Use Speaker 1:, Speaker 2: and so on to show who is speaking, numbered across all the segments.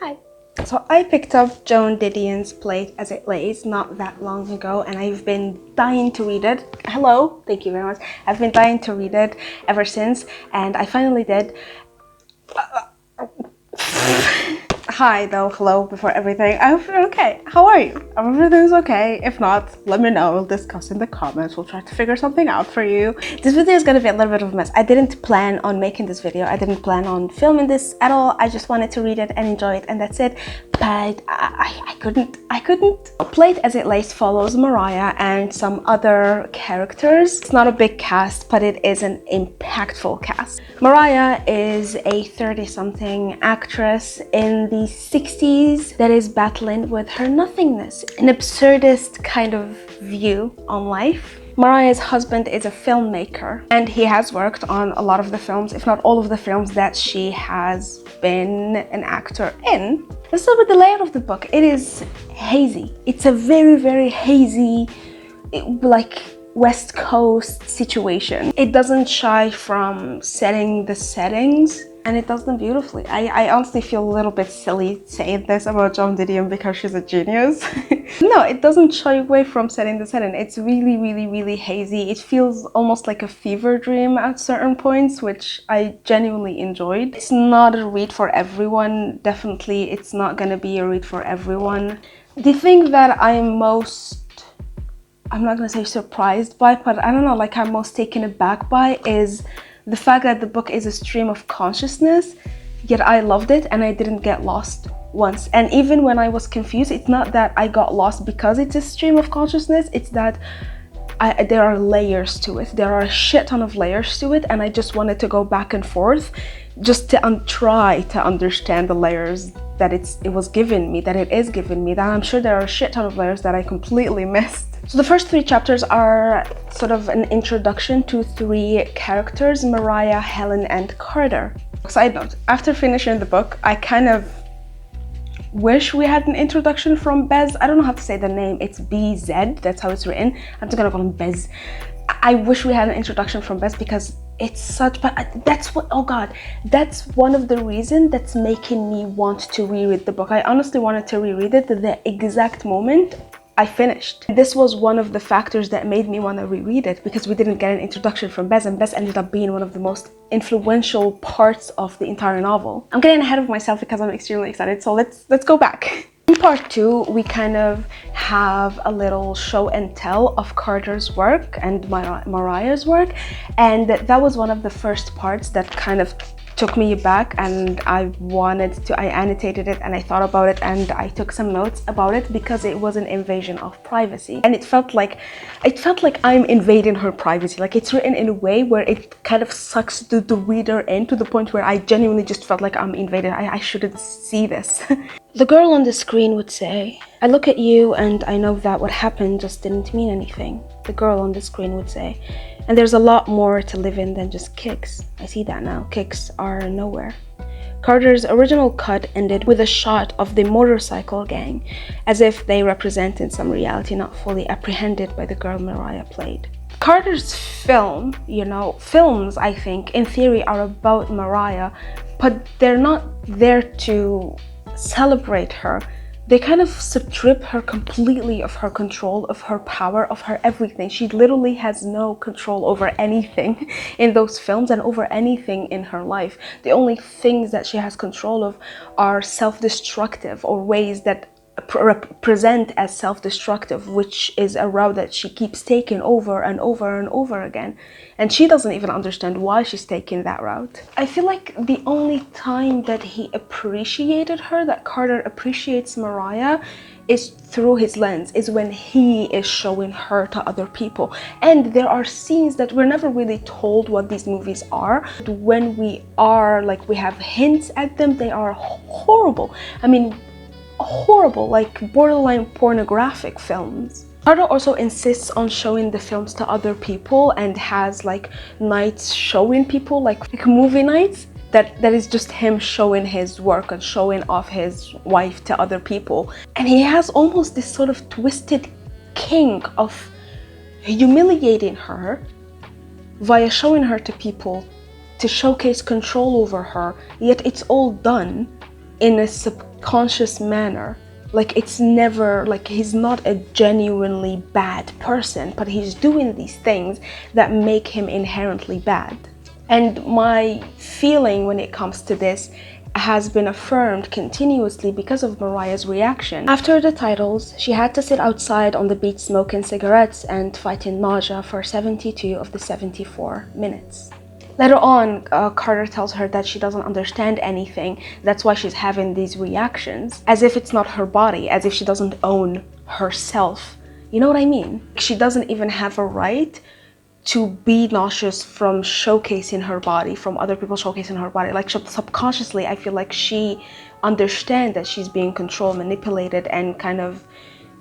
Speaker 1: Hi. So I picked up Joan Didion's Plate as It Lays not that long ago, and I've been dying to read it. Hello, thank you very much. I've been dying to read it ever since, and I finally did. Hi though, hello before everything. I hope you're okay. How are you? I hope everything's okay. If not, let me know. We'll discuss in the comments. We'll try to figure something out for you. This video is gonna be a little bit of a mess. I didn't plan on making this video. I didn't plan on filming this at all. I just wanted to read it and enjoy it, and that's it. But I couldn't. Plate as It Lays follows Mariah and some other characters. It's not a big cast, but it is an impactful cast. Mariah is a 30-something actress in the 60s that is battling with her nothingness, an absurdist kind of view on life. Mariah's husband is a filmmaker, and he has worked on a lot of the films, if not all of the films that she has been an actor in. Let's start with the layout of the book. It is hazy. It's a very, very hazy, like West Coast situation. It doesn't shy from setting the settings, and it does them beautifully. I honestly feel a little bit silly saying this about Joan Didion because she's a genius. No, it doesn't shy away from setting the setting. It's really, really, really hazy. It feels almost like a fever dream at certain points, which I genuinely enjoyed. It's not a read for everyone. Definitely, it's not gonna be a read for everyone. The thing that I'm not gonna say surprised by, but I don't know, like I'm most taken aback by is the fact that the book is a stream of consciousness, yet I loved it and I didn't get lost once. And even when I was confused, it's not that I got lost because it's a stream of consciousness, it's that there are layers to it. There are a shit ton of layers to it, and I just wanted to go back and forth just to try to understand the layers that it is giving me, that I'm sure there are a shit ton of layers that I completely missed. So the first 3 chapters are sort of an introduction to 3 characters, Mariah, Helen, and Carter. Side note, after finishing the book, I kind of wish we had an introduction from Bez. I don't know how to say the name. It's BZ, that's how it's written. I'm just gonna call him Bez. I wish we had an introduction from Bez because it's such, but that's what, oh god, that's one of the reasons that's making me want to reread the book. I honestly wanted to reread it the exact moment I finished. This was one of the factors that made me want to reread it, because we didn't get an introduction from Bez, and Bez ended up being one of the most influential parts of the entire novel. I'm getting ahead of myself because I'm extremely excited, so let's go back. In part 2, we kind of have a little show and tell of Carter's work and Mariah's work, and that was one of the first parts that kind of took me back, and I annotated it and I thought about it and I took some notes about it because it was an invasion of privacy, and it felt like I'm invading her privacy. Like, it's written in a way where it kind of sucks the reader in to the point where I genuinely just felt like I'm invaded. I shouldn't see this. The girl on the screen would say, "I look at you and I know that what happened just didn't mean anything." The girl on the screen would say, "And there's a lot more to live in than just kicks. I see that now. Kicks are nowhere." Carter's original cut ended with a shot of the motorcycle gang, as if they represented some reality not fully apprehended by the girl Mariah played. Carter's films, I think, in theory, are about Mariah, but they're not there to celebrate her. They kind of strip her completely of her control, of her power, of her everything. She literally has no control over anything in those films and over anything in her life. The only things that she has control of are self-destructive, or ways that present as self-destructive, which is a route that she keeps taking over and over and over again, and she doesn't even understand why she's taking that route. I feel like the only time that he appreciated her, that Carter appreciates Mariah, is through his lens, is when he is showing her to other people. And there are scenes that we're never really told what these movies are. When we have hints at them, they are horrible. I mean, horrible, like borderline pornographic films. Carter also insists on showing the films to other people and has like nights showing people, like movie nights, that is just him showing his work and showing off his wife to other people. And he has almost this sort of twisted kink of humiliating her via showing her to people to showcase control over her, yet it's all done in a subconscious manner. Like, it's never like he's not a genuinely bad person, but he's doing these things that make him inherently bad. And my feeling when it comes to this has been affirmed continuously because of Mariah's reaction. After the titles, she had to sit outside on the beach smoking cigarettes and fighting nausea for 72 of the 74 minutes. Later on, Carter tells her that she doesn't understand anything. That's why she's having these reactions, as if it's not her body, as if she doesn't own herself. You know what I mean? She doesn't even have a right to be nauseous from showcasing her body, from other people showcasing her body. Like, subconsciously, I feel like she understands that she's being controlled, manipulated, and kind of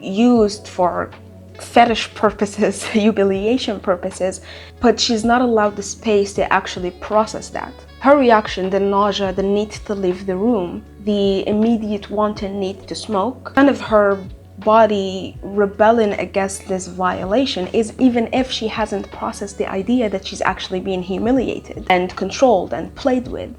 Speaker 1: used for fetish purposes, humiliation purposes, but she's not allowed the space to actually process that. Her reaction, the nausea, the need to leave the room, the immediate wanton need to smoke, kind of her body rebelling against this violation, is even if she hasn't processed the idea that she's actually being humiliated and controlled and played with.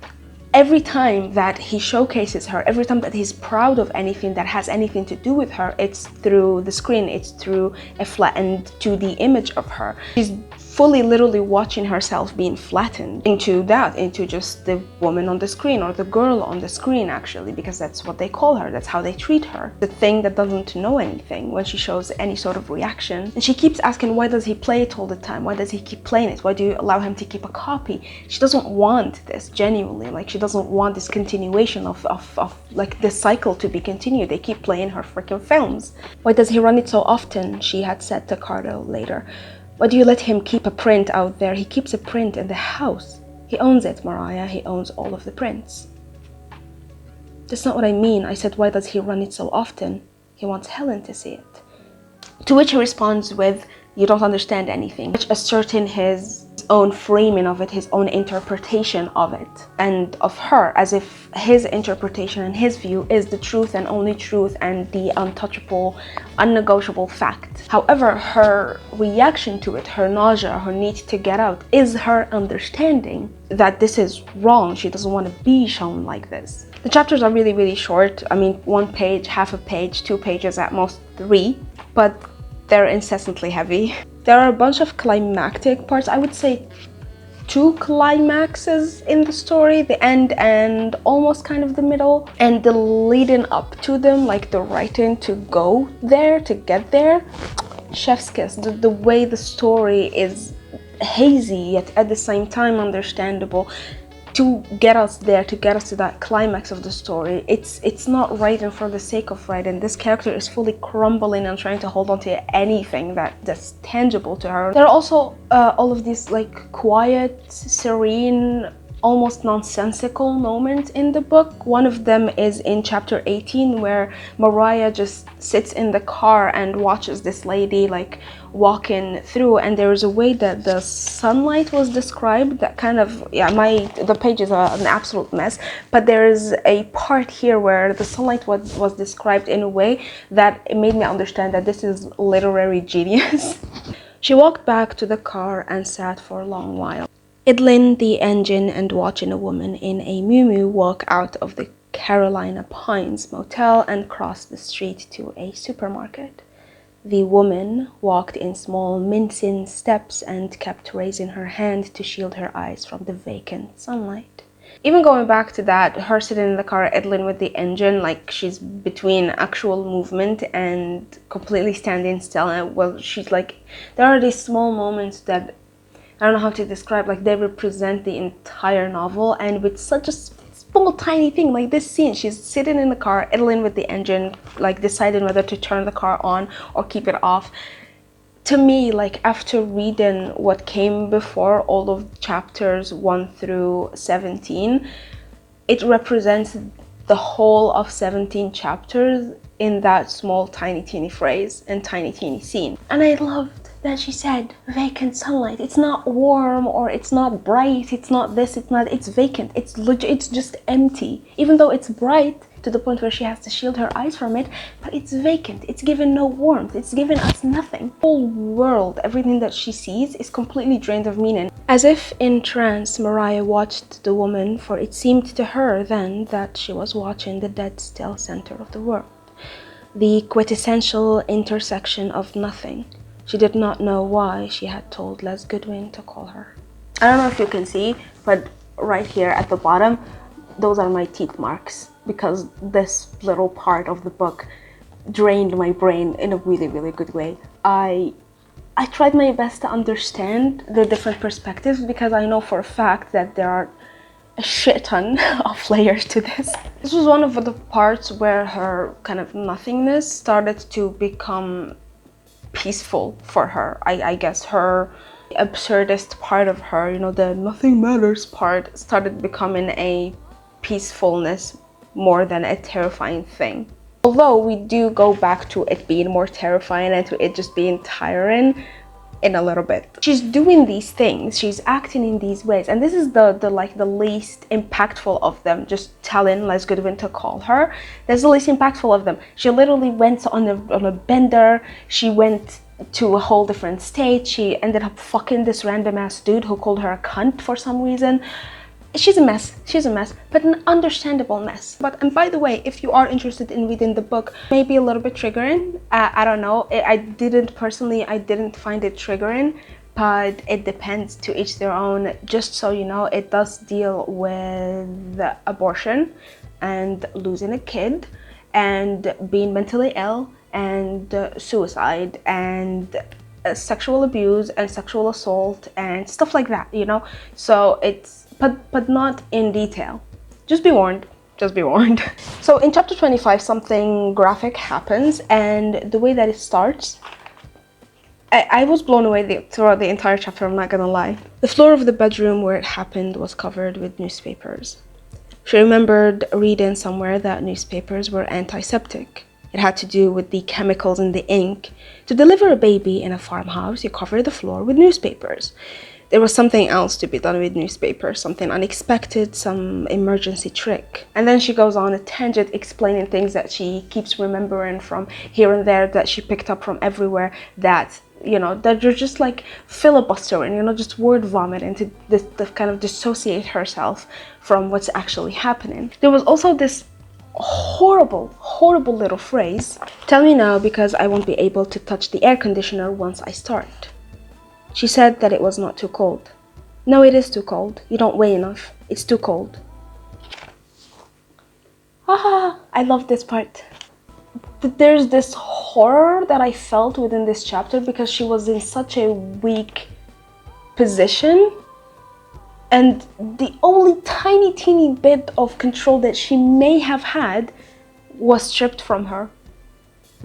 Speaker 1: Every time that he showcases her, every time that he's proud of anything that has anything to do with her, it's through the screen, it's through a flattened 2D image of her. She's fully literally watching herself being flattened into just the woman on the screen, or the girl on the screen, actually, because that's what they call her, that's how they treat her, the thing that doesn't know anything when she shows any sort of reaction. And she keeps asking, why does he play it all the time? Why does he keep playing it? Why do you allow him to keep a copy? She doesn't want this, genuinely. Like, she doesn't want this continuation of like this cycle to be continued. They keep playing her freaking films. Why does he run it so often? She had said to Carter later. Why do you let him keep a print out there? He keeps a print in the house. He owns it, Mariah. He owns all of the prints. That's not what I mean. I said, why does he run it so often? He wants Helen to see it. To which he responds with, you don't understand anything, which asserting his own framing of it, his own interpretation of it and of her, as if his interpretation and his view is the truth and only truth and the untouchable, unnegotiable fact. However, her reaction to it, her nausea, her need to get out, is her understanding that this is wrong. She doesn't want to be shown like this. The chapters are really, really short. I mean, 1 page, half a page, 2 pages, at most 3, but they're incessantly heavy. There are a bunch of climactic parts. I would say 2 climaxes in the story, the end and almost kind of the middle, and the leading up to them, like the writing to go there, to get there. Chef's kiss. The way the story is hazy yet at the same time understandable, to get us there, to get us to that climax of the story. It's not writing for the sake of writing. This character is fully crumbling and trying to hold on to anything that's tangible to her. There are also all of these like quiet, serene, almost nonsensical moments in the book. One of them is in chapter 18, where Mariah just sits in the car and watches this lady like walking through, and there is a way that the sunlight was described that kind of, yeah, the page is an absolute mess, but there is a part here where the sunlight was described in a way that it made me understand that this is literary genius. She walked back to the car and sat for a long while, idling the engine and watching a woman in a muumuu walk out of the Carolina Pines motel and cross the street to a supermarket. The woman walked in small mincing steps and kept raising her hand to shield her eyes from the vacant sunlight. Even going back to that, her sitting in the car idling with the engine, like she's between actual movement and completely standing still. And well, she's like, there are these small moments that I don't know how to describe, like they represent the entire novel, and with such a small tiny thing like this scene, she's sitting in the car idling with the engine, like deciding whether to turn the car on or keep it off. To me, like after reading what came before, all of chapters 1 through 17, it represents the whole of 17 chapters in that small tiny teeny phrase and tiny teeny scene. And I loved that she said vacant sunlight. It's not warm or it's not bright, it's not this, it's not, it's vacant, it's just empty. Even though it's bright, to the point where she has to shield her eyes from it, but it's vacant. It's given no warmth. It's given us nothing. The whole world, everything that she sees is completely drained of meaning. As if in trance, Mariah watched the woman, for it seemed to her then that she was watching the dead still center of the world, the quintessential intersection of nothing. She did not know why she had told Les Goodwin to call her. I don't know if you can see, but right here at the bottom, those are my teeth marks, because this little part of the book drained my brain in a really, really good way. I tried my best to understand the different perspectives, because I know for a fact that there are a shit ton of layers to this. This was one of the parts where her kind of nothingness started to become peaceful for her. I guess her absurdist part of her, you know, the nothing matters part, started becoming a peacefulness more than a terrifying thing. Although we do go back to it being more terrifying and to it just being tiring in a little bit. She's doing these things, she's acting in these ways, and this is the least impactful of them. Just telling Les Goodwin to call her, that's the least impactful of them. She literally went on a bender, she went to a whole different state, she ended up fucking this random ass dude who called her a cunt for some reason. She's a mess, but an understandable mess. And by the way, if you are interested in reading the book, maybe a little bit triggering, I don't know, I didn't find it triggering, but it depends, to each their own. Just so you know, it does deal with abortion and losing a kid and being mentally ill and suicide and sexual abuse and sexual assault and stuff like that, you know. So it's but not in detail. Just be warned. So in chapter 25, something graphic happens, and the way that it starts, I was blown away throughout the entire chapter, I'm not gonna lie. The floor of the bedroom where it happened was covered with newspapers. She remembered reading somewhere that newspapers were antiseptic. It had to do with the chemicals in the ink. To deliver a baby in a farmhouse, you cover the floor with newspapers. There was something else to be done with newspapers, something unexpected, some emergency trick. And then she goes on a tangent explaining things that she keeps remembering from here and there, that she picked up from everywhere, that, you know, that you're just like filibustering, you know, just word vomiting to kind of dissociate herself from what's actually happening. There was also this horrible little phrase, "Tell me now because I won't be able to touch the air conditioner once I start." She said that it was not too cold. No, it is too cold. You don't weigh enough. It's too cold. I love this part. There's this horror that I felt within this chapter because she was in such a weak position, and the only tiny teeny bit of control that she may have had was stripped from her,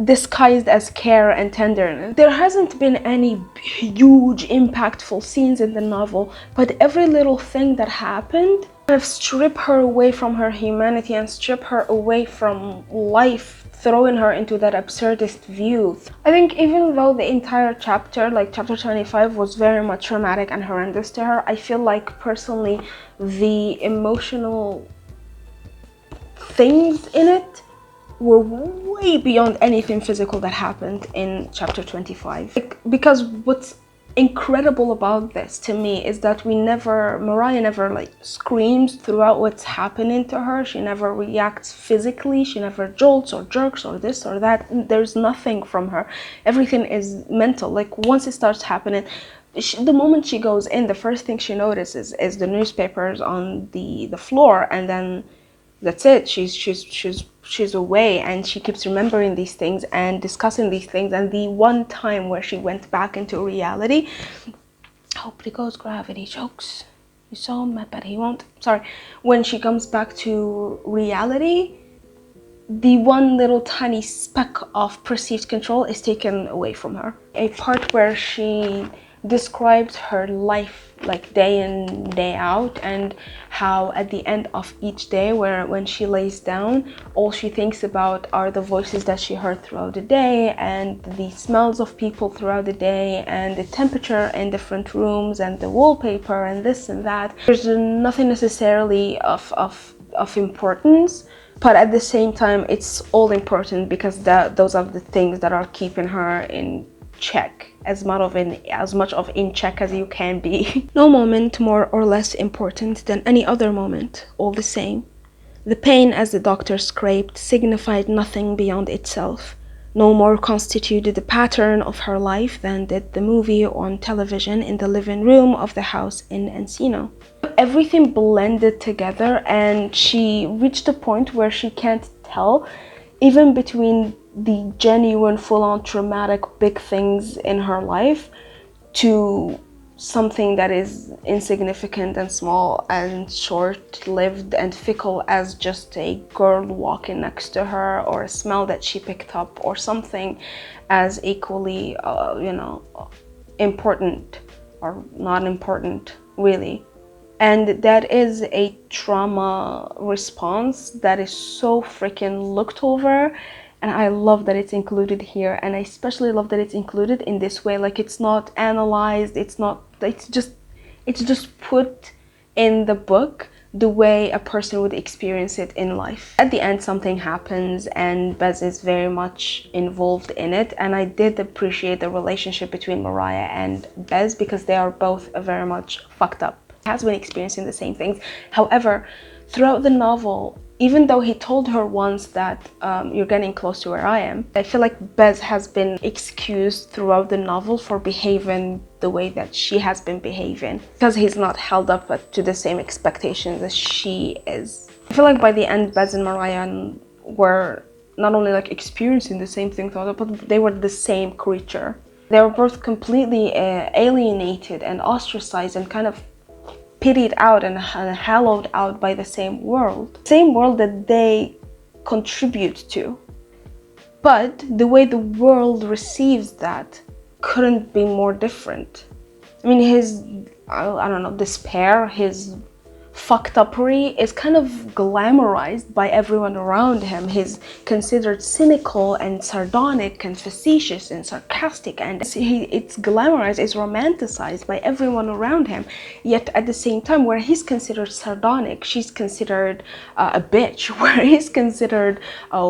Speaker 1: disguised as care and tenderness. There hasn't been any huge impactful scenes in the novel, but every little thing that happened kind of strip her away from her humanity and strip her away from life, throwing her into that absurdist view. I think even though the entire chapter, like chapter 25, was very much traumatic and horrendous to her, I feel like personally the emotional things in it were way beyond anything physical that happened in chapter 25. Because what's incredible about this to me is that Mariah never like screams throughout what's happening to her. She never reacts physically. She never jolts or jerks or this or that. There's nothing from her. Everything is mental. Like once it starts happening, the moment she goes in, the first thing she notices is the newspapers on the floor, and then that's it. She's away, and she keeps remembering these things and discussing these things. And the one time where she went back into reality, I hope it goes gravity chokes. You saw him, but he won't. Sorry. When she comes back to reality, the one little tiny speck of perceived control is taken away from her. A part where she described her life like day in, day out, and how at the end of each day, when she lays down, all she thinks about are the voices that she heard throughout the day, and the smells of people throughout the day, and the temperature in different rooms, and the wallpaper, and this and that. There's nothing necessarily of of importance, but at the same time it's all important because those are the things that are keeping her in check, as much of in check as you can be. No moment more or less important than any other moment, all the same. The pain, as the doctor scraped, signified nothing beyond itself. No more constituted the pattern of her life than did the movie on television in the living room of the house in Encino. Everything blended together, and she reached a point where she can't tell, even between the genuine, full-on traumatic big things in her life to something that is insignificant and small and short-lived and fickle as just a girl walking next to her, or a smell that she picked up, or something as equally important or not important, really. And that is a trauma response that is so freaking looked over, and I love that it's included here. And I especially love that it's included in this way. Like, it's not analyzed, it's just put in the book the way a person would experience it in life. At the end, something happens and Bez is very much involved in it, and I did appreciate the relationship between Mariah and Bez because they are both very much fucked up. Has been experiencing the same things. However, throughout the novel, even though he told her once that you're getting close to where I am, I feel like Bez has been excused throughout the novel for behaving the way that she has been behaving, because he's not held up to the same expectations as she is. I feel like by the end, Bez and Mariah were not only like experiencing the same thing, but they were the same creature. They were both completely alienated and ostracized and kind of pitied out and hallowed out by the same world that they contribute to. But the way the world receives that couldn't be more different. I mean, his, I don't know, despair, his fucked upery is kind of glamorized by everyone around him. He's considered cynical and sardonic and facetious and sarcastic, and it's glamorized, it's romanticized by everyone around him. Yet at the same time, where he's considered sardonic, she's considered a bitch. Where he's considered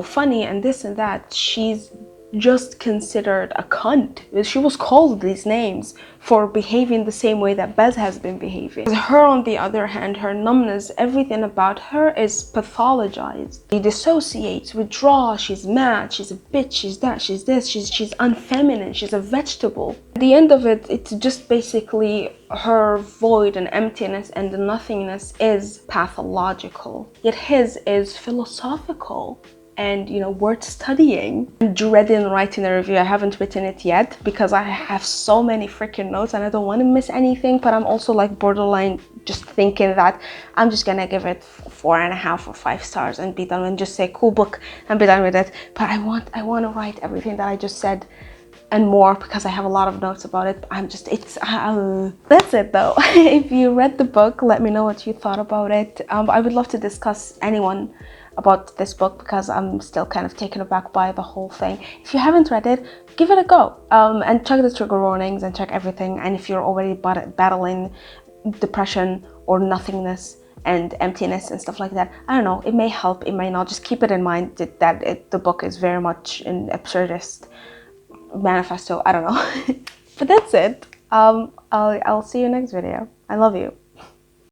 Speaker 1: funny and this and that, she's just considered a cunt. She was called these names for behaving the same way that Bez has been behaving. Her, on the other hand, her numbness, everything about her is pathologized. She dissociates, withdraws, she's mad, she's a bitch, she's that, she's this, she's unfeminine, she's a vegetable. At the end of it, it's just basically her void and emptiness and the nothingness is pathological. Yet his is philosophical and, you know, worth studying. I'm dreading writing a review. I haven't written it yet because I have so many freaking notes and I don't want to miss anything, but I'm also like borderline just thinking that I'm just gonna give it 4.5 or 5 stars and be done, and just say cool book and be done with it. But I want to write everything that I just said and more because I have a lot of notes about it. That's it though. If you read the book, let me know what you thought about it. I would love to discuss anyone about this book because I'm still kind of taken aback by the whole thing. If you haven't read it, give it a go, and check the trigger warnings and check everything. And if you're already battling depression or nothingness and emptiness and stuff like that, I don't know, it may help, it may not. Just keep it in mind that the book is very much an absurdist manifesto. I don't know. But that's it. I'll see you next video. I love you.